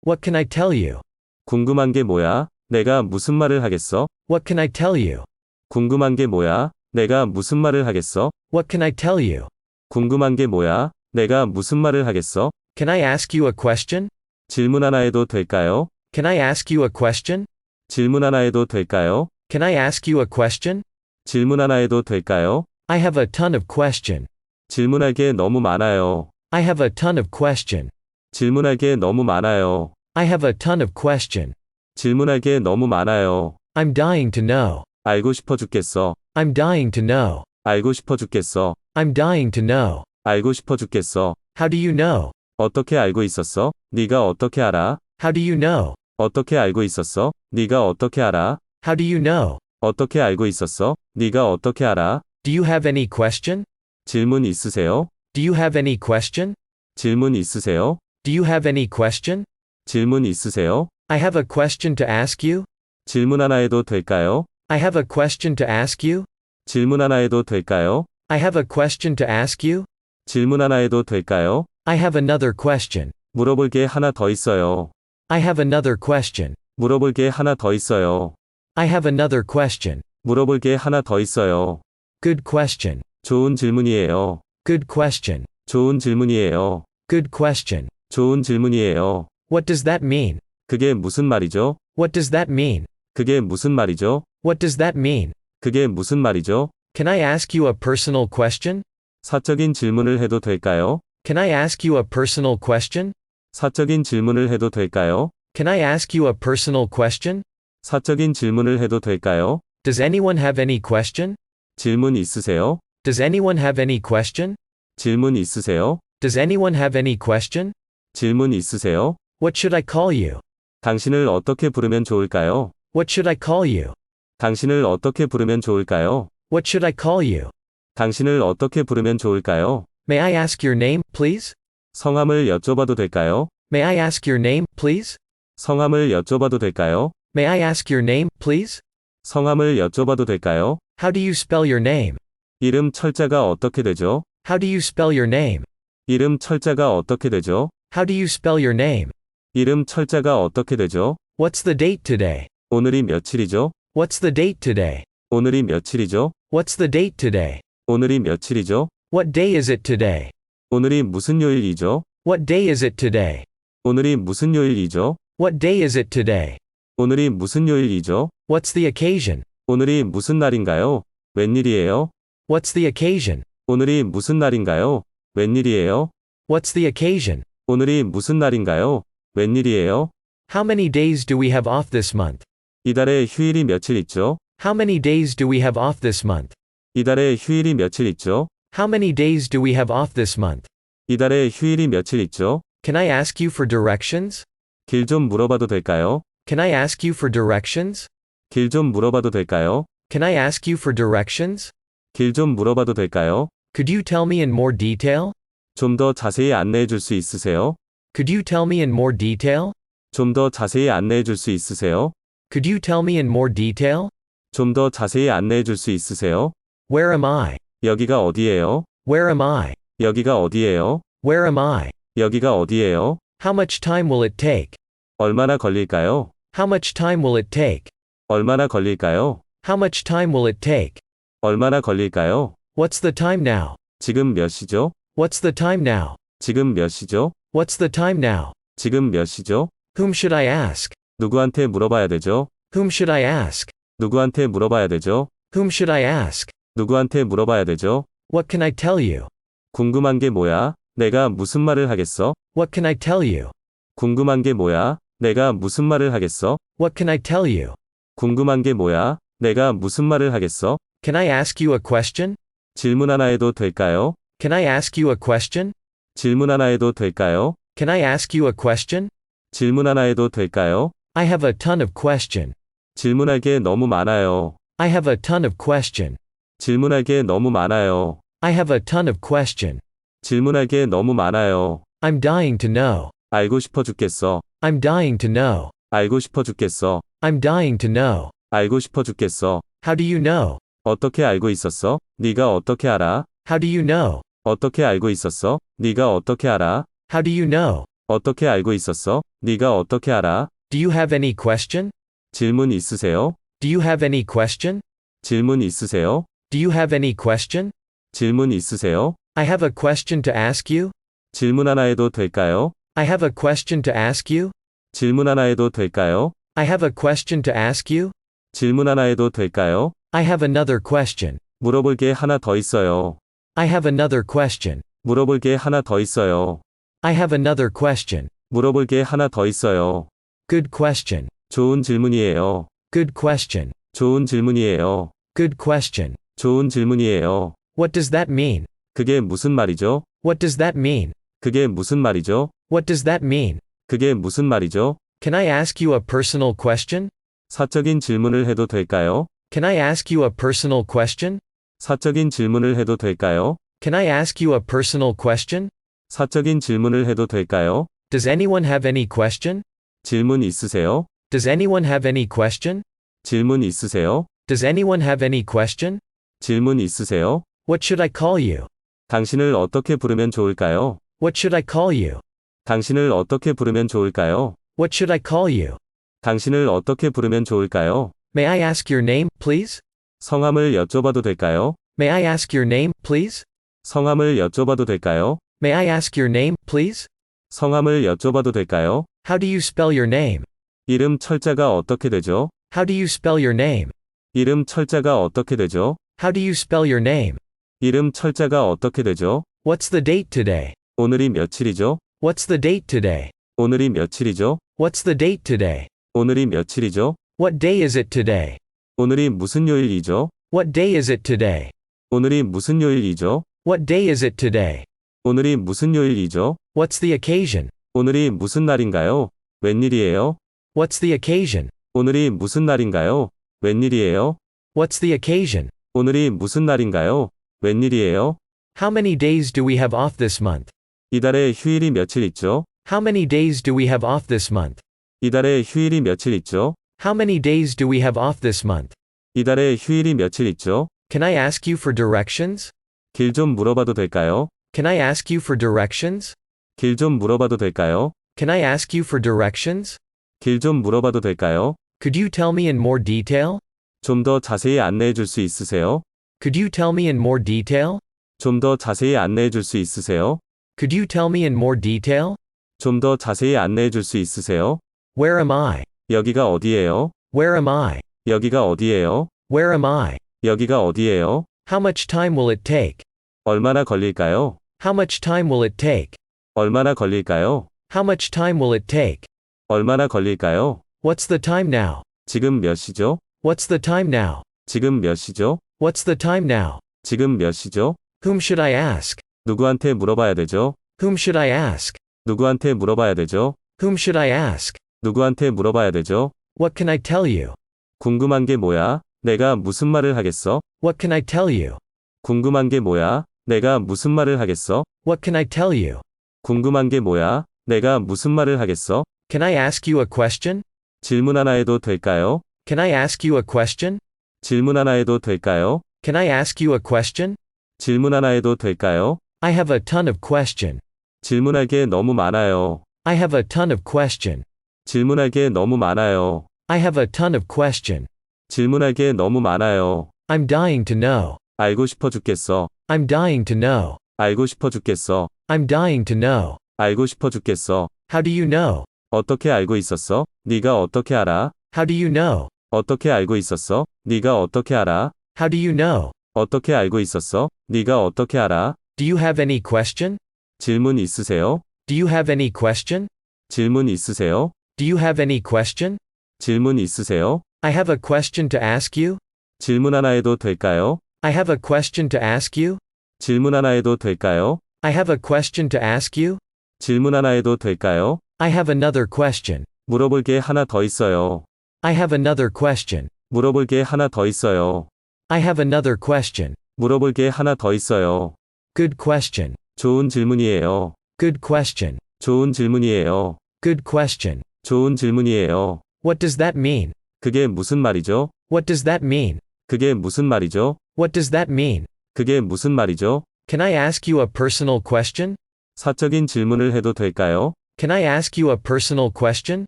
What can I tell you? 궁금한 게 뭐야? 내가 무슨 말을 하겠어? What can I tell you? 궁금한 게 뭐야? 내가 무슨 말을 하겠어? What can I tell you? 궁금한 게 뭐야? 내가 무슨 말을 하겠어? Can I ask you a question? 질문 하나 해도 될까요? Can I ask you a question? 질문 하나 해도 될까요? Can I ask you a question? 질문 하나 해도 될까요? I have a ton of question. 질문할 게 너무 많아요. I have a ton of question. 질문할 게 너무 많아요. I have a ton of question. 질문할 게 너무 많아요. I'm dying to know. 알고 싶어 죽겠어. I'm dying to know. 알고 싶어 죽겠어. I'm dying to know. 알고 싶어 죽겠어. How do you know? 어떻게 알고 있었어? 네가 어떻게 알아? How do you know? 어떻게 알고 있었어? 네가 어떻게 알아? How do you know? 어떻게 알고 있었어? 네가 어떻게 알아? Do you have any question? 질문 있으세요? Do you have any question? 질문 있으세요? Do you have any question? 질문 있으세요? I have a question to ask you. 질문 하나 해도 될까요? I have a question to ask you. 질문 하나 해도 될까요? I have a question to ask you. 질문 하나 해도 될까요? I have another question. 물어볼 게 하나 더 있어요. I have another question. 물어볼 게 하나 더 있어요. I have another question. 물어볼 게 하나 더 있어요. Good question. 좋은 질문이에요. Good question. 좋은 질문이에요. Good question. 좋은 질문이에요. What does that mean? 그게 무슨 말이죠? What does that mean? 그게 무슨 말이죠? What does that mean? 그게 무슨 말이죠? Can I ask you a personal question? 사적인 질문을 해도 될까요? Can I ask you a personal question? 사적인 질문을 해도 될까요? Can I ask you a personal question? 사적인 질문을 해도 될까요? Does anyone have any question? 질문 있으세요? Does anyone have any question? 질문 있으세요? Does anyone have any question? 질문 있으세요? What should I call you? 당신을 어떻게 부르면 좋을까요? What should I call you? 당신을 어떻게 부르면 좋을까요? What should I call you? 당신을 어떻게 부르면 좋을까요? May I ask your name, please? 성함을 여쭤봐도 될까요? May I ask your name, please? 성함을 여쭤봐도 될까요? May I ask your name, please? 성함을 여쭤봐도 될까요? How do you spell your name? 이름 철자가 어떻게 되죠? How do you spell your name? 이름 철자가 어떻게 되죠? How do you spell your name? 이름 철자가 어떻게 되죠? What's the date today? 오늘이 며칠이죠? What's the date today? 오늘이 며칠이죠? What's the date today? 오늘이 며칠이죠? What day is it today? 오늘이 무슨 요일이죠? What day is it today? 오늘이 무슨 요일이죠? What day is it today? 오늘이 무슨 요일이죠? What's the occasion? 오늘이 무슨 날인가요? 웬일이에요? What's the occasion? 오늘이 무슨 날인가요? 웬일이에요? What's the occasion? 오늘이 무슨 날인가요? 웬일이에요? How many days do we have off this month? 이달에 휴일이 며칠 있죠? How many days do we have off this month? 이달에 휴일이 며칠 있죠? How many days do we have off this month? 이달에 휴일이 며칠 있죠? Can I ask you for directions? 길 좀 물어봐도 될까요? Can I ask you for directions? 길 좀 물어봐도 될까요? Can I ask you for directions? 길 좀 물어봐도 될까요? Could you tell me in more detail? 좀 더 자세히 안내해 줄 수 있으세요? Could you tell me in more detail? 좀 더 자세히 안내해 줄 수 있으세요? Could you tell me in more detail? 좀 더 자세히 안내해 줄 수 있으세요? Where am I? 여기가 어디예요? Where am I? 여기가 어디예요? Where am I? 여기가 어디예요? How much time will it take? 얼마나 걸릴까요? How much time will it take? 얼마나 걸릴까요? How much time will it take? 얼마나 걸릴까요? What's the time now? 지금 몇 시죠? What's the time now? 지금 몇 시죠? What's the time now? 지금 몇 시죠? Whom should I ask? 누구한테 물어봐야 되죠? Whom should I ask? 누구한테 물어봐야 되죠? Whom should I ask? 누구한테 물어봐야 되죠? What can I tell you? 궁금한 게 뭐야? 내가 무슨 말을 하겠어? What can I tell you? 궁금한 게 뭐야? 내가 무슨 말을 하겠어? What can I tell you? 궁금한 게 뭐야? 내가 무슨 말을 하겠어? Can I ask you a question? 질문 하나 해도 될까요? Can I ask you a question? 질문 하나 해도 될까요? Can I ask you a question? 질문 하나 해도 될까요? I have a ton of question. 질문할 게 너무 많아요. I have a ton of question. 질문할 게 너무 많아요. I have a ton of question. 질문할 게 너무 많아요. I'm dying to know. 알고 싶어 죽겠어. I'm dying to know. 알고 싶어 죽겠어. I'm dying to know. 알고 싶어 죽겠어. How do you know? 어떻게 알고 있었어? 네가 어떻게 알아? How do you know? 어떻게 알고 있었어? 네가 어떻게 알아? How do you know? 어떻게 알고 있었어? 네가 어떻게 알아? Do you have any question? 질문 있으세요? Do you have any question? 질문 있으세요? Do you have any question? 질문 있으세요? I have a question to ask you. 질문 하나 해도 될까요? I have a question to ask you. 질문 하나 해도 될까요? I have a question to ask you. 질문 하나 해도 될까요? I have another question. 물어볼 게 하나 더 있어요. I have another question. 물어볼 게 하나 더 있어요. I have another question. 물어볼 게 하나 더 있어요. Good question. 좋은 질문이에요. Good question. 좋은 질문이에요. Good question. 좋은 질문이에요. What does that mean? 그게 무슨 말이죠? What does that mean? 그게 무슨 말이죠? What does that mean? 그게 무슨 말이죠? Can I ask you a personal question? 사적인 질문을 해도 될까요? Can I ask you a personal question? 사적인 질문을 해도 될까요? Can I ask you a personal question? 사적인 질문을 해도 될까요? Does anyone have any question? 질문 있으세요? Does anyone have any question? 질문 있으세요? Does anyone have any question? 질문 있으세요? What should I call you? 당신을 어떻게 부르면 좋을까요? What should I call you? 당신을 어떻게 부르면 좋을까요? What should I call you? 당신을 어떻게 부르면 좋을까요? May I ask your name, please? 성함을 여쭤봐도 될까요? May I ask your name, please? 성함을 여쭤봐도 될까요? May I ask your name, please? 성함을 여쭤봐도 될까요? How do you spell your name? 이름 철자가 어떻게 되죠? How do you spell your name? 이름 철자가 어떻게 되죠? How do you spell your name? 이름 철자가 어떻게 되죠? What's the date today? 오늘이 며칠이죠? What's the date today? 오늘이 며칠이죠? What's the date today? 오늘이 며칠이죠? What day is it today? 오늘이 무슨 요일이죠? What day is it today? 오늘이 무슨 요일이죠? What day is it today? 오늘이 무슨 요일이죠? What's the occasion? 오늘이 무슨 날인가요? 웬일이에요? What's the occasion? 오늘이 무슨 날인가요? 웬일이에요? What's the occasion? 오늘이 무슨 날인가요? 웬일이에요? How many days do we have off this month? 이달에 휴일이 며칠 있죠? How many days do we have off this month? 이달에 휴일이 며칠 있죠? How many days do we have off this month? 이달에 휴일이 며칠 있죠? Can I ask you for directions? 길 좀 물어봐도 될까요? Can I ask you for directions? 길 좀 물어봐도 될까요? Can I ask you for directions? 길 좀 물어봐도 될까요? Could you tell me in more detail? 좀 더 자세히 안내해 줄 수 있으세요? Could you tell me in more detail? 좀 더 자세히 안내해 줄 수 있으세요? Could you tell me in more detail? 좀 더 자세히 안내해 줄 수 있으세요? Where am I? 여기가 어디예요? Where am I? 여기가 어디예요? Where am I? 여기가 어디예요? How much time will it take? 얼마나 걸릴까요? How much time will it take? 얼마나 걸릴까요? How much time will it take? 얼마나 걸릴까요? What's the time now? 지금 몇 시죠? What's the time now? 지금 몇 시죠? What's the time now? 지금 몇 시죠? Whom should I ask? 누구한테 물어봐야 되죠? Whom should I ask? 누구한테 물어봐야 되죠? Whom should I ask? 누구한테 물어봐야 되죠? What can I tell you? 궁금한 게 뭐야? 내가 무슨 말을 하겠어? What can I tell you? 궁금한 게 뭐야? 내가 무슨 말을 하겠어? What can I tell you? 궁금한 게 뭐야? 내가 무슨 말을 하겠어? Can I ask you a question? 질문 하나 해도 될까요? Can I ask you a question? 질문 하나 해도 될까요? Can I ask you a question? 질문 하나 해도 될까요? I have a ton of question. 질문할 게 너무 많아요. I have a ton of question. 질문할 게 너무 많아요. I have a ton of question. 질문할 게 너무 많아요. I'm dying to know. 알고 싶어 죽겠어. I'm dying to know. 알고 싶어 죽겠어. I'm dying to know. 알고 싶어 죽겠어. How do you know? 어떻게 알고 있었어? 네가 어떻게 알아? How do you know? 어떻게 알고 있었어? 네가 어떻게 알아? How do you know? 어떻게 알고 있었어? 네가 어떻게 알아? Do you have any question? 질문 있으세요? Do you have any question? 질문 있으세요? Do you have any question? 질문 있으세요? I have a question to ask you. 질문 하나 해도 될까요? I have a question to ask you. 질문 하나 해도 될까요? I have a question to ask you. 질문 하나 해도 될까요? I have another question. 물어볼 게 하나 더 있어요. I have another question. 물어볼 게 하나 더 있어요. I have another question. 물어볼 게 하나 더 있어요. Good question. 좋은 질문이에요. Good question. 좋은 질문이에요. Good question. 좋은 질문이에요. What does that mean? 그게 무슨 말이죠? What does that mean? 그게 무슨 말이죠? What does that mean? 그게 무슨 말이죠? Can I ask you a personal question? 사적인 질문을 해도 될까요? Can I ask you a personal question?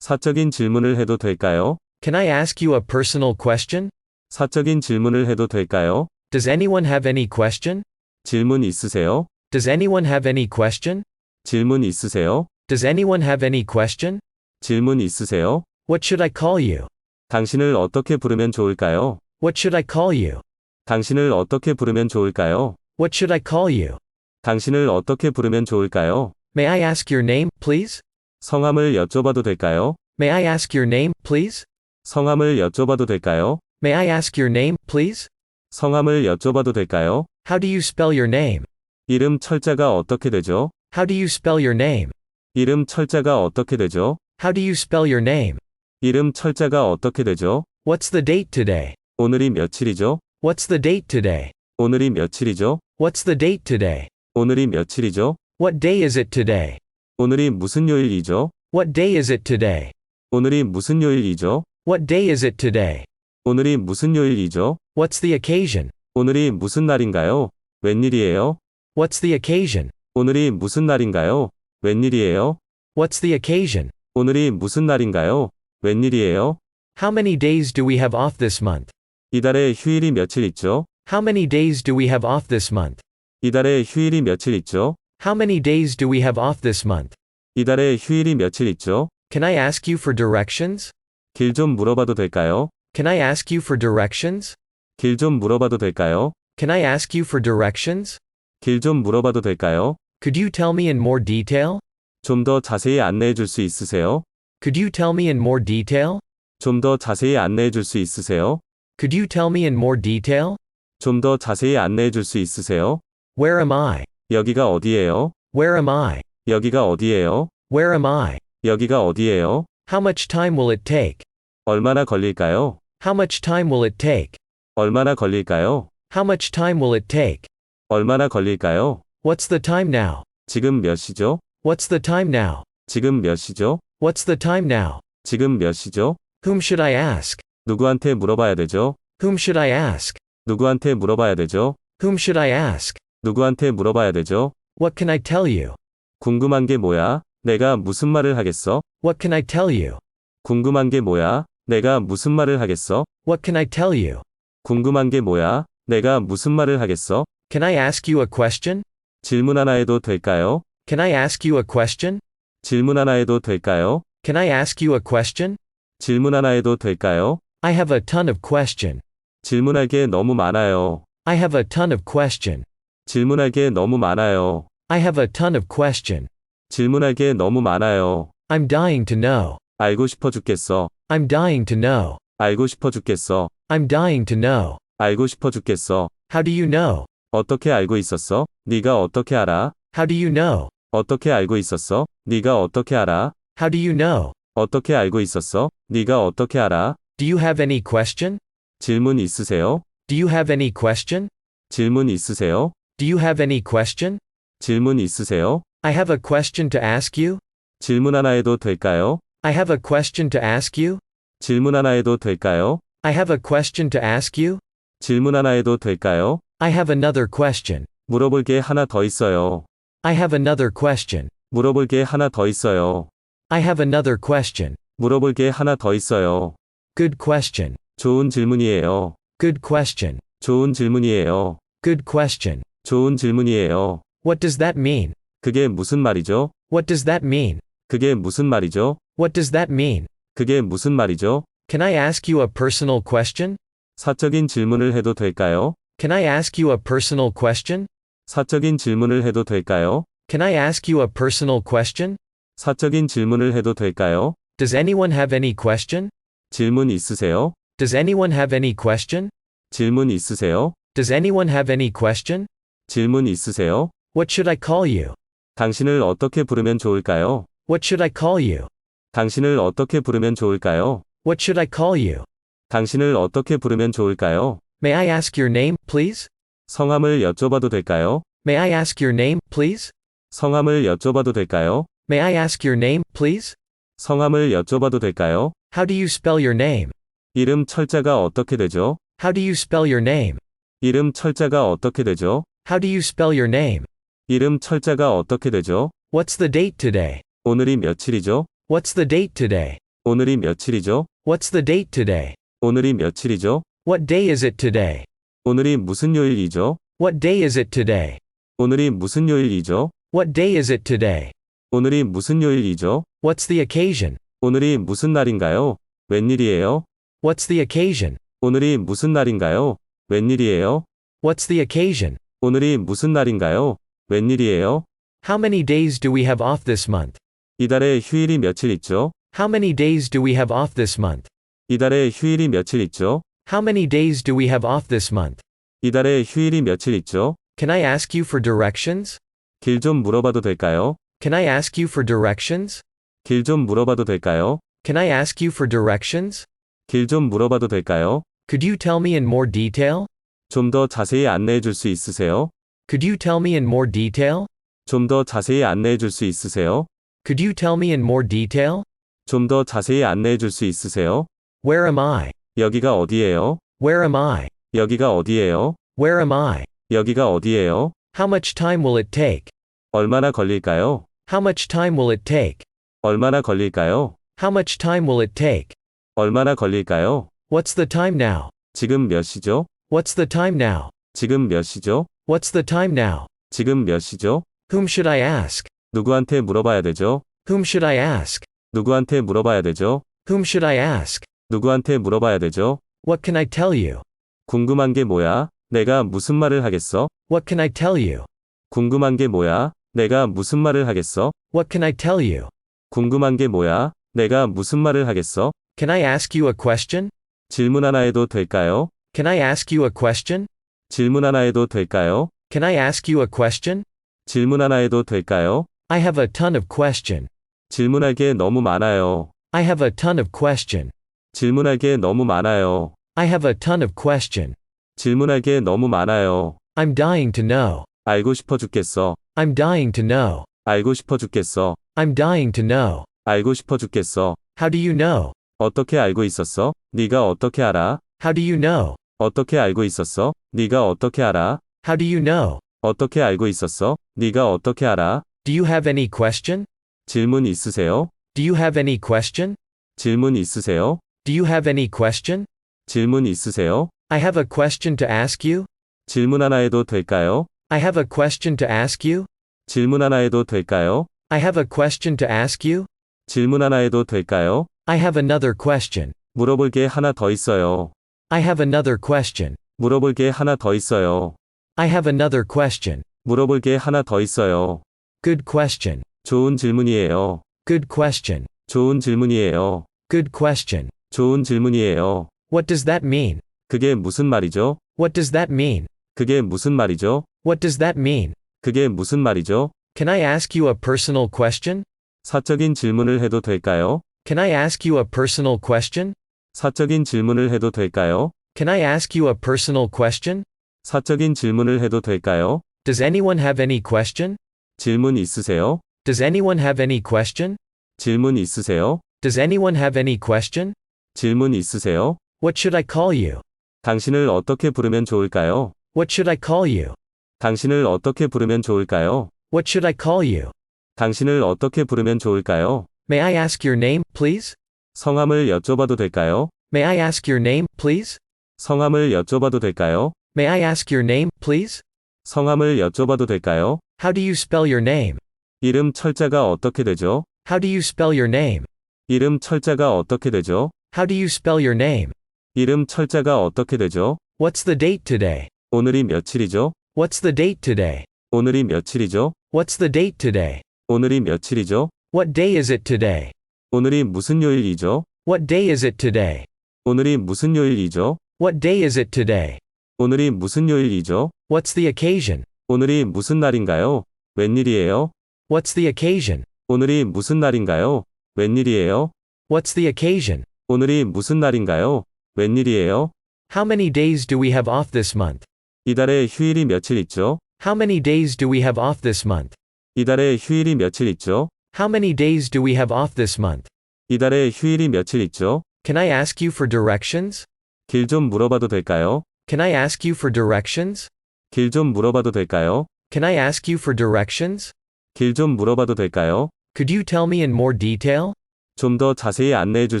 사적인 질문을 해도 될까요? Can I ask you a personal question? 사적인 질문을 해도 될까요? Does anyone have any question? 질문 있으세요? Does anyone have any question? 질문 있으세요? Does anyone have any question? 질문 있으세요? What should I call you? 당신을 어떻게 부르면 좋을까요? What should I call you? 당신을 어떻게 부르면 좋을까요? What should I call you? 당신을 어떻게 부르면 좋을까요? May I ask your name, please? 성함을 여쭤봐도 될까요? May I ask your name, please? 성함을 여쭤봐도 될까요? May I ask your name, please? 성함을 여쭤봐도 될까요? How do you spell your name? 이름 철자가 어떻게 되죠? How do you spell your name? 이름 철자가 어떻게 되죠? How do you spell your name? 이름 철자가 어떻게 되죠? What's the date today? 오늘이 며칠이죠? What's the date today? 오늘이 며칠이죠? What's the date today? 오늘이 며칠이죠? What day is it today? 오늘이 무슨 요일이죠? What day is it today? 오늘이 무슨 요일이죠? What day is it today? 오늘이 무슨 요일이죠? What's the occasion? 오늘이 무슨 날인가요? 웬일이에요? What's the occasion? 오늘이 무슨 날인가요? 웬일이에요? What's the occasion? 오늘이 무슨 날인가요? 웬일이에요? How many days do we have off this month? 이달에 휴일이 며칠 있죠? How many days do we have off this month? 이달에 휴일이 며칠 있죠? How many days do we have off this month? 이달에 휴일이 며칠 있죠? Can I ask you for directions? 길 좀 물어봐도 될까요? Can I ask you for directions? 길 좀 물어봐도 될까요? Can I ask you for directions? 길 좀 물어봐도 될까요? Could you tell me in more detail? 좀 더 자세히 안내해 줄 수 있으세요? Could you tell me in more detail? 좀 더 자세히 안내해 줄 수 있으세요? Could you tell me in more detail? 좀 더 자세히 안내해 줄 수 있으세요? Where am I? 여기가 어디예요? Where am I? 여기가 어디예요? Where am I? 여기가 어디예요? How much time will it take? 얼마나 걸릴까요? How much time will it take? 얼마나 걸릴까요? How much time will it take? 얼마나 걸릴까요? What's the time now? 지금 몇 시죠? What's the time now? 지금 몇 시죠? What's the time now? 지금 몇 시죠? Whom should I ask? 누구한테 물어봐야 되죠? Whom should I ask? 누구한테 물어봐야 되죠? Whom should I ask? 누구한테 물어봐야 되죠? What can I tell you? 궁금한 게 뭐야? 내가 무슨 말을 하겠어? What can I tell you? 궁금한 게 뭐야? 내가 무슨 말을 하겠어? What can I tell you? 궁금한 게 뭐야? 내가 무슨 말을 하겠어? Can I ask you a question? 질문 하나 해도 될까요? Can I ask you a question? 질문 하나 해도 될까요? Can I ask you a question? 질문 하나 해도 될까요? I have a ton of question. 질문할 게 너무 많아요. I have a ton of question. 질문할 게 너무 많아요. I have a ton of question. 질문할 게 너무 많아요. I'm dying to know. 알고 싶어 죽겠어. I'm dying to know. 알고 싶어 죽겠어. I'm dying to know. 알고 싶어 죽겠어. How do you know? 어떻게 알고 있었어? 네가 어떻게 알아? How do you know? 어떻게 알고 있었어? 네가 어떻게 알아? How do you know? 어떻게 알고 있었어? 네가 어떻게 알아? Do you have any question? 질문 있으세요? Do you have any question? 질문 있으세요? Do you have any question? 질문 있으세요? I have a question to ask you. 질문 하나 해도 될까요? I have a question to ask you. 질문 하나 해도 될까요? I have a question to ask you. 질문 하나 해도 될까요? I have another question. 물어볼 게 하나 더 있어요. I have another question. 물어볼 게 하나 더 있어요. I have another question. 물어볼 게 하나 더 있어요. Good question. 좋은 질문이에요. Good question. 좋은 질문이에요. Good question. 좋은 질문이에요. What does that mean? 그게 무슨 말이죠? What does that mean? 그게 무슨 말이죠? What does that mean? 그게 무슨 말이죠? Can I ask you a personal question? 사적인 질문을 해도 될까요? Can I ask you a personal question? 사적인 질문을 해도 될까요? Can I ask you a personal question? 사적인 질문을 해도 될까요? Does anyone have any question? 질문 있으세요? Does anyone have any question? 질문 있으세요? Does anyone have any question? 질문 있으세요? What should I call you? 당신을 어떻게 부르면 좋을까요? What should I call you? 당신을 어떻게 부르면 좋을까요? What should I call you? 당신을 어떻게 부르면 좋을까요? May I ask your name, please? 성함을 여쭤봐도 될까요? May I ask your name, please? 성함을 여쭤봐도 될까요? May I ask your name, please? 성함을 여쭤봐도 될까요? How do you spell your name? 이름 철자가 어떻게 되죠? How do you spell your name? 이름 철자가 어떻게 되죠? How do you spell your name? 이름 철자가 어떻게 되죠? What's the date today? 오늘이 며칠이죠? What's the date today? 오늘이 며칠이죠? What's the date today? 오늘이 며칠이죠? What day is it today? 오늘이 무슨 요일이죠? What day is it today? 오늘이 무슨 요일이죠? What day is it today? 오늘이 무슨 요일이죠? What's the occasion? 오늘이 무슨 날인가요? 웬일이에요? What's the occasion? 오늘이 무슨 날인가요? 웬일이에요? What's the occasion? 오늘이 무슨 날인가요? 웬일이에요? How many days do we have off this month? 이달에 휴일이 며칠 있죠? How many days do we have off this month? 이달에 휴일이 며칠 있죠? How many days do we have off this month? 이달에 휴일이 며칠 있죠? Can I ask you for directions? 길 좀 물어봐도 될까요? Can I ask you for directions? 길 좀 물어봐도 될까요? Can I ask you for directions? 길 좀 물어봐도 될까요? Could you tell me in more detail? 좀 더 자세히 안내해 줄 수 있으세요? Could you tell me in more detail? 좀 더 자세히 안내해 줄 수 있으세요? Could you tell me in more detail? 좀 더 자세히 안내해 줄 수 있으세요? Where am I? 여기가 어디예요? Where am I? 여기가 어디예요? Where am I? 여기가 어디예요? How much time will it take? 얼마나 걸릴까요? How much time will it take? 얼마나 걸릴까요? How much time will it take? 얼마나 걸릴까요? What's the time now? 지금 몇 시죠? What's the time now? 지금 몇 시죠? What's the time now? 지금 몇 시죠? Whom should I ask? 누구한테 물어봐야 되죠? Whom should I ask? 누구한테 물어봐야 되죠? Whom should I ask? 누구한테 물어봐야 되죠? What can I tell you? 궁금한 게 뭐야? 내가 무슨 말을 하겠어? What can I tell you? 궁금한 게 뭐야? 내가 무슨 말을 하겠어? What can I tell you? 궁금한 게 뭐야? 내가 무슨 말을 하겠어? Can I ask you a question? 질문 하나 해도 될까요? Can I ask you a question? 질문 하나 해도 될까요? Can I ask you a question? 질문 하나 해도 될까요? I have a ton of question. 질문할 게 너무 많아요. I have a ton of question. 질문할 게 너무 많아요. I have a ton of question. 질문할 게 너무 많아요. I'm dying to know. 알고 싶어 죽겠어. I'm dying to know. 알고 싶어 죽겠어. I'm dying to know. 알고 싶어 죽겠어. How do you know? 어떻게 알고 있었어? 네가 어떻게 알아? How do you know? 어떻게 알고 있었어? 네가 어떻게 알아? How do you know? 어떻게 알고 있었어? 네가 어떻게 알아? Do you have any question? 질문 있으세요? Do you have any question? 질문 있으세요? Do you have any question? 질문 있으세요? I have a question to ask you. 질문 하나 해도 될까요? I have a question to ask you. 질문 하나 해도 될까요? I have a question to ask you. 질문 하나 해도 될까요? I have another question. 물어볼 게 하나 더 있어요. I have another question. 물어볼 게 하나 더 있어요. I have another question. 물어볼 게 하나 더 있어요. Good question. 좋은 질문이에요. Good question. 좋은 질문이에요. Good question. 좋은 질문이에요. What does that mean? 그게 무슨 말이죠? What does that mean? 그게 무슨 말이죠? What does that mean? 그게 무슨 말이죠? Can I ask you a personal question? 사적인 질문을 해도 될까요? Can I ask you a personal question? 사적인 질문을 해도 될까요? Can I ask you a personal question? 사적인 질문을 해도 될까요? Does anyone have any question? 질문 있으세요? Does anyone have any question? 질문 있으세요? Does anyone have any question? 질문 있으세요? What should I call you? 당신을 어떻게 부르면 좋을까요? What should I call you? 당신을 어떻게 부르면 좋을까요? What should I call you? 당신을 어떻게 부르면 좋을까요? May I ask your name, please? 성함을 여쭤봐도 될까요? May I ask your name, please? 성함을 여쭤봐도 될까요? May I ask your name, please? 성함을 여쭤봐도 될까요? How do you spell your name? 이름 철자가 어떻게 되죠? How do you spell your name? 이름 철자가 어떻게 되죠? How do you spell your name? 이름 철자가 어떻게 되죠? What's the date today? 오늘이 며칠이죠? What's the date today? 오늘이 며칠이죠? What's the date today? 오늘이 며칠이죠? What day is it today? 오늘이 무슨 요일이죠? What day is it today? 오늘이 무슨 요일이죠? What day is it today? 오늘이 무슨 요일이죠? What's the occasion? 오늘이 무슨 날인가요? 웬일이에요? What's the occasion? 오늘이 무슨 날인가요? 웬일이에요? What's the occasion? 오늘이 무슨 날인가요? 웬일이에요? How many days do we have off this month? 이달에 휴일이 며칠 있죠? How many days do we have off this month? 이달에 휴일이 며칠 있죠? How many days do we have off this month? 이달에 휴일이 며칠 있죠? Can I ask you for directions? 길 좀 물어봐도 될까요? Can I ask you for directions? 길 좀 물어봐도 될까요? Can I ask you for directions? 길 좀 물어봐도 될까요? Could you tell me in more detail? 좀 더 자세히 안내해 줄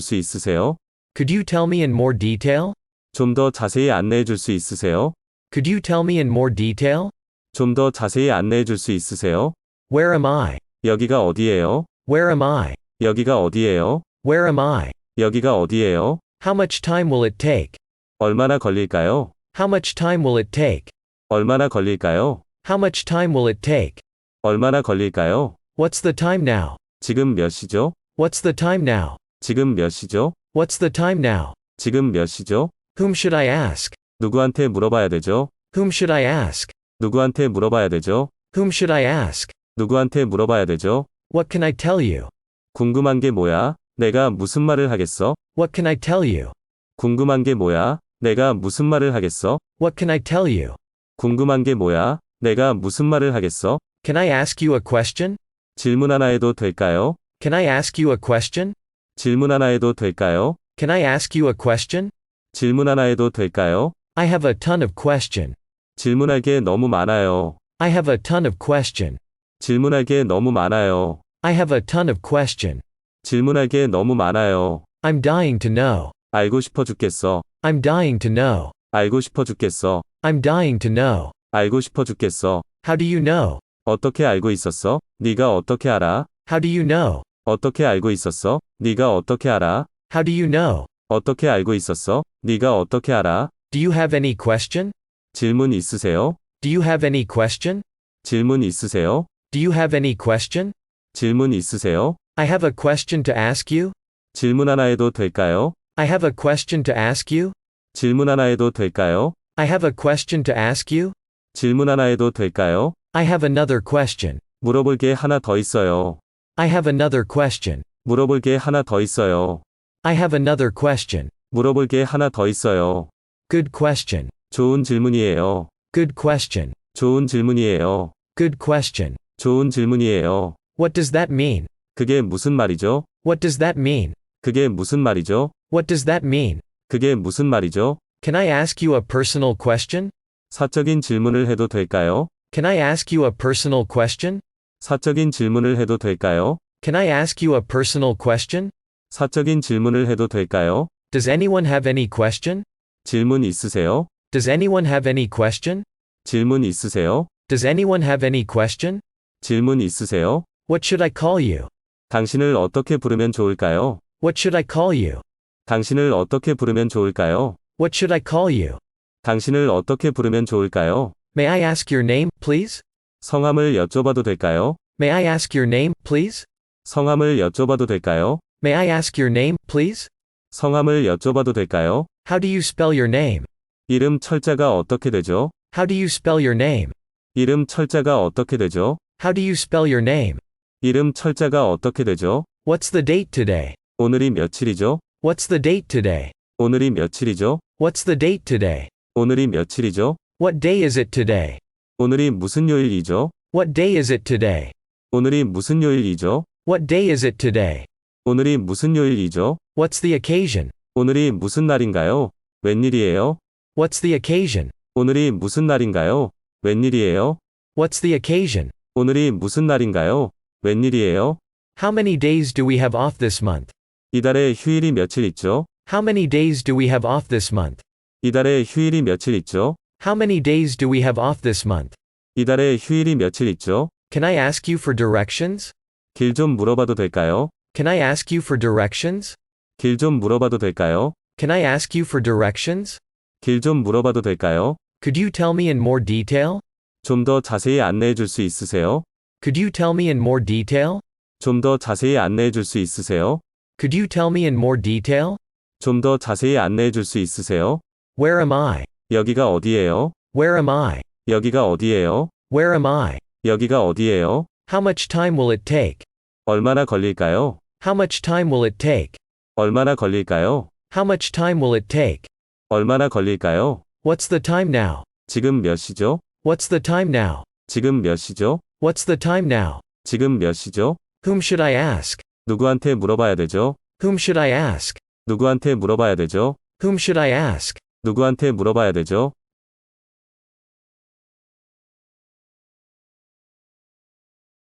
수 있으세요? Could you tell me in more detail? 좀 더 자세히 안내해 줄 수 있으세요? Could you tell me in more detail? 좀 더 자세히 안내해 줄 수 있으세요? Where am I? 여기가 어디예요? Where am I? 여기가 어디예요? Where am I? 여기가 어디예요? How much time will it take? 얼마나 걸릴까요? How much time will it take? 얼마나 걸릴까요? How much time will it take? 얼마나 걸릴까요? What's the time now? 지금 몇 시죠? What's the time now? 지금 몇 시죠? What's the time now? 지금 몇 시죠? Whom should I ask? 누구한테 물어봐야 되죠? Whom should I ask? 누구한테 물어봐야 되죠? Whom should I ask? 누구한테 물어봐야 되죠? What can I tell you? 궁금한 게 뭐야? 내가 무슨 말을 하겠어? What can I tell you? 궁금한 게 뭐야? 내가 무슨 말을 하겠어? What can I tell you? 궁금한 게 뭐야? 내가 무슨 말을 하겠어? Can I ask you a question? 질문 하나 해도 될까요? Can I ask you a question? 질문 하나 해도 될까요? Can I ask you a question? 질문 하나 해도 될까요? I have a ton of question. 질문할 게 너무 많아요. I have a ton of question. 질문할 게 너무 많아요. I have a ton of question. 질문할 게 너무 많아요. I'm dying to know. 알고 싶어 죽겠어. I'm dying to know. 알고 싶어 죽겠어. I'm dying to know. 알고 싶어 죽겠어. How do you know? 어떻게 알고 있었어? 네가 어떻게 알아? How do you know? 어떻게 알고 있었어? 네가 어떻게 알아? How do you know? 어떻게 알고 있었어? 네가 어떻게 알아? Do you have any question? 질문 있으세요? Do you have any question? 질문 있으세요? Do you have any question? 질문 있으세요? I have a question to ask you. 질문 하나 해도 될까요? I have a question to ask you. 질문 하나 해도 될까요? I have a question to ask you. 질문 하나 해도 될까요? I have another question. 물어볼 게 하나 더 있어요. I have another question. 물어볼 게 하나 더 있어요. I have another question. 물어볼 게 하나 더 있어요. Good question. 좋은 질문이에요. Good question. 좋은 질문이에요. Good question. 좋은 질문이에요. What does that mean? 그게 무슨 말이죠? What does that mean? 그게 무슨 말이죠? What does that mean? 그게 무슨 말이죠? Can I ask you a personal question? 사적인 질문을 해도 될까요? Can I ask you a personal question? 사적인 질문을 해도 될까요? Can I ask you a personal question? 사적인 질문을 해도 될까요? Does anyone have any question? 질문 있으세요? Does anyone have any question? 질문 있으세요? Does anyone have any question? 질문 있으세요? What should I call you? 당신을 어떻게 부르면 좋을까요? What should I call you? 당신을 어떻게 부르면 좋을까요? What should I call you? 당신을 어떻게 부르면 좋을까요? May I ask your name, please? 성함을 여쭤봐도 될까요? May I ask your name, please? 성함을 여쭤봐도 될까요? May I ask your name, please? 성함을 여쭤봐도 될까요? How do you spell your name? 이름 철자가 어떻게 되죠? How do you spell your name? 이름 철자가 어떻게 되죠? How do you spell your name? 이름 철자가 어떻게 되죠? What's the date today? 오늘이 며칠이죠? What's the date today? 오늘이 며칠이죠? What's the date today? 오늘이 며칠이죠? What day is it today? 오늘이 무슨 요일이죠? What day is it today? 오늘이 무슨 요일이죠? What day is it today? 오늘이 무슨 요일이죠? What's the occasion? 오늘이 무슨 날인가요? 웬일이에요? What's the occasion? 오늘이 무슨 날인가요? 웬일이에요? What's the occasion? 오늘이 무슨 날인가요? 웬일이에요? How many days do we have off this month? 이달에 휴일이 며칠 있죠? How many days do we have off this month? 이달에 휴일이 며칠 있죠? How many days do we have off this month? 이달에 휴일이 며칠 있죠? Can I ask you for directions? 길 좀 물어봐도 될까요? Can I ask you for directions? 길 좀 물어봐도 될까요? Can I ask you for directions? 길 좀 물어봐도 될까요? Could you tell me in more detail? 좀 더 자세히 안내해 줄 수 있으세요? Could you tell me in more detail? 좀 더 자세히 안내해 줄 수 있으세요? Could you tell me in more detail? 좀 더 자세히 안내해 줄 수 있으세요? Where am I? 여기가 어디예요? Where am I? 여기가 어디예요? Where am I? 여기가 어디예요? How much time will it take? 얼마나 걸릴까요? How much time will it take? 얼마나 걸릴까요? How much time will it take? 얼마나 걸릴까요? What's the time now? 지금 몇 시죠? What's the time now? 지금 몇 시죠? What's the time now? 지금 몇 시죠? Whom should I ask? 누구한테 물어봐야 되죠? Whom should I ask? 누구한테 물어봐야 되죠? Whom should I ask? 누구한테 물어봐야 되죠?